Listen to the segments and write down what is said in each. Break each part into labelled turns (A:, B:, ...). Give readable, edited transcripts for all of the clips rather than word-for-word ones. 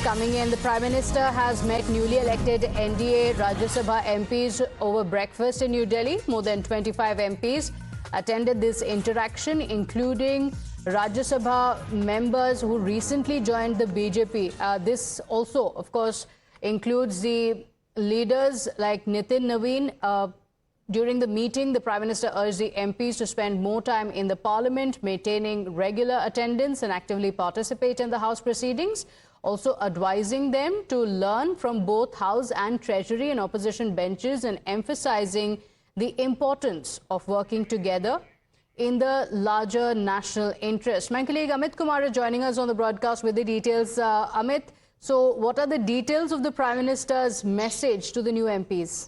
A: details coming in. The Prime Minister has met newly elected NDA Rajya Sabha MPs over breakfast in New Delhi. More than 25 MPs attended this interaction, including Rajya Sabha members who recently joined the BJP. This also, of course, includes the leaders like Nitin Naveen. During the meeting, the Prime Minister urged the MPs to spend more time in the Parliament, maintaining regular attendance and actively participate in the House proceedings, also advising them to learn from both House and Treasury and opposition benches and emphasizing the importance of working together in the larger national interest. My colleague Amit Kumar is joining us on the broadcast with the details. Amit, so what are the details of the Prime Minister's message to the new MPs?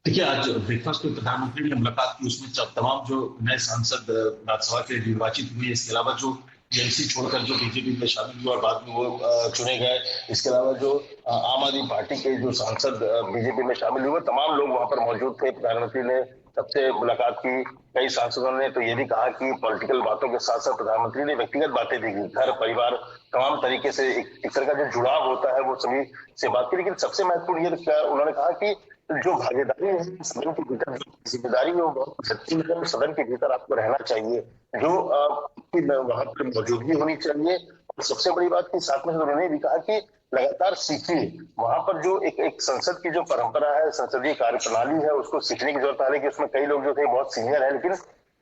B: देखिए, आज breakfast में प्रधानमंत्री ने मुलाकात की। उसमें तमाम जो नए सांसद राज्यसभा के निर्वाचित हुए, इसके अलावा जो टीएमसी छोड़कर जो बीजेपी में शामिल हुए और बाद में वो चुने गए, इसके अलावा जो आम आदमी पार्टी के जो सांसद बीजेपी में शामिल हुए, तमाम लोग वहां पर मौजूद थे। प्रधानमंत्री ने सबसे मुलाकात की। कई सांसदों ने तो ये भी कहा कि पॉलिटिकल बातों के साथ साथ प्रधानमंत्री ने व्यक्तिगत बातें भी की। घर परिवार तमाम तरीके से एक तरह का जो जुड़ाव होता है वो सभी से बात की। लेकिन सबसे महत्वपूर्ण ये उन्होंने कहा कि जो भागीदारी है सदन के भीतर, जो जिम्मेदारी है वो बहुत महत्वपूर्ण है। सदन के भीतर आपको रहना चाहिए, जो वहां पर मौजूदगी होनी चाहिए। और सबसे बड़ी बात की साथ में उन्होंने भी कहा कि लगातार सीखिए। वहां पर जो एक संसद की जो परंपरा है, संसदीय कार्यप्रणाली है, उसको सीखने की जरूरत है कि उसमें कई लोग जो थे बहुत सीनियर है, लेकिन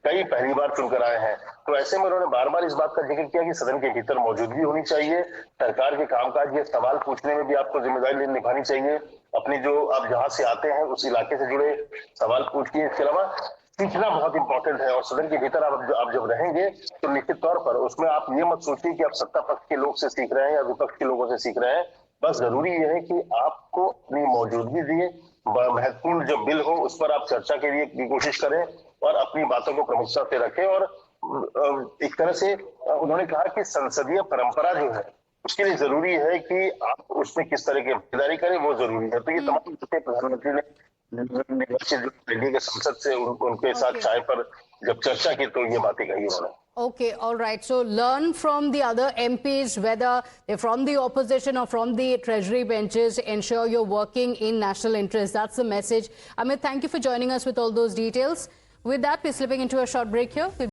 B: कई पहली बार चुनकर आए हैं। तो ऐसे में उन्होंने बार बार इस बात का जिक्र किया कि सदन के भीतर मौजूदगी होनी चाहिए। सरकार के कामकाज के सवाल पूछने में भी आपको जिम्मेदारी निभानी चाहिए। अपनी जो आप जहां से आते हैं उस इलाके से जुड़े सवाल पूछिए। इसके अलावा सीखना बहुत इंपॉर्टेंट है और सदन के भीतर आप जब रहेंगे तो निश्चित तौर पर उसमें आप ये मत सोचिए कि आप सत्ता पक्ष के लोग से सीख रहे हैं या विपक्ष के लोगों से सीख रहे हैं। बस जरूरी यह है कि आपको अपनी मौजूदगी दिए, महत्वपूर्ण जो बिल हो उस पर आप चर्चा के लिए की कोशिश करें और अपनी बातों को प्रमुखता से रखें। और एक तरह से उन्होंने कहा कि संसदीय परंपरा जो है उसके लिए जरूरी है कि आप उसमें किस तरह की भागीदारी करें, वो जरूरी है। तो ये तमाम बातें प्रधानमंत्री ने निर्वाचित दिल्ली के संसद से उनके साथ चाय पर जब चर्चा की तो ये बातें कही उन्होंने।
A: Okay, all right. So learn from the other MPs, whether they're from the opposition or from the Treasury benches. Ensure you're working in national interest. That's the message. Amit, thank you for joining us with all those details. With that, we're slipping into a short break here.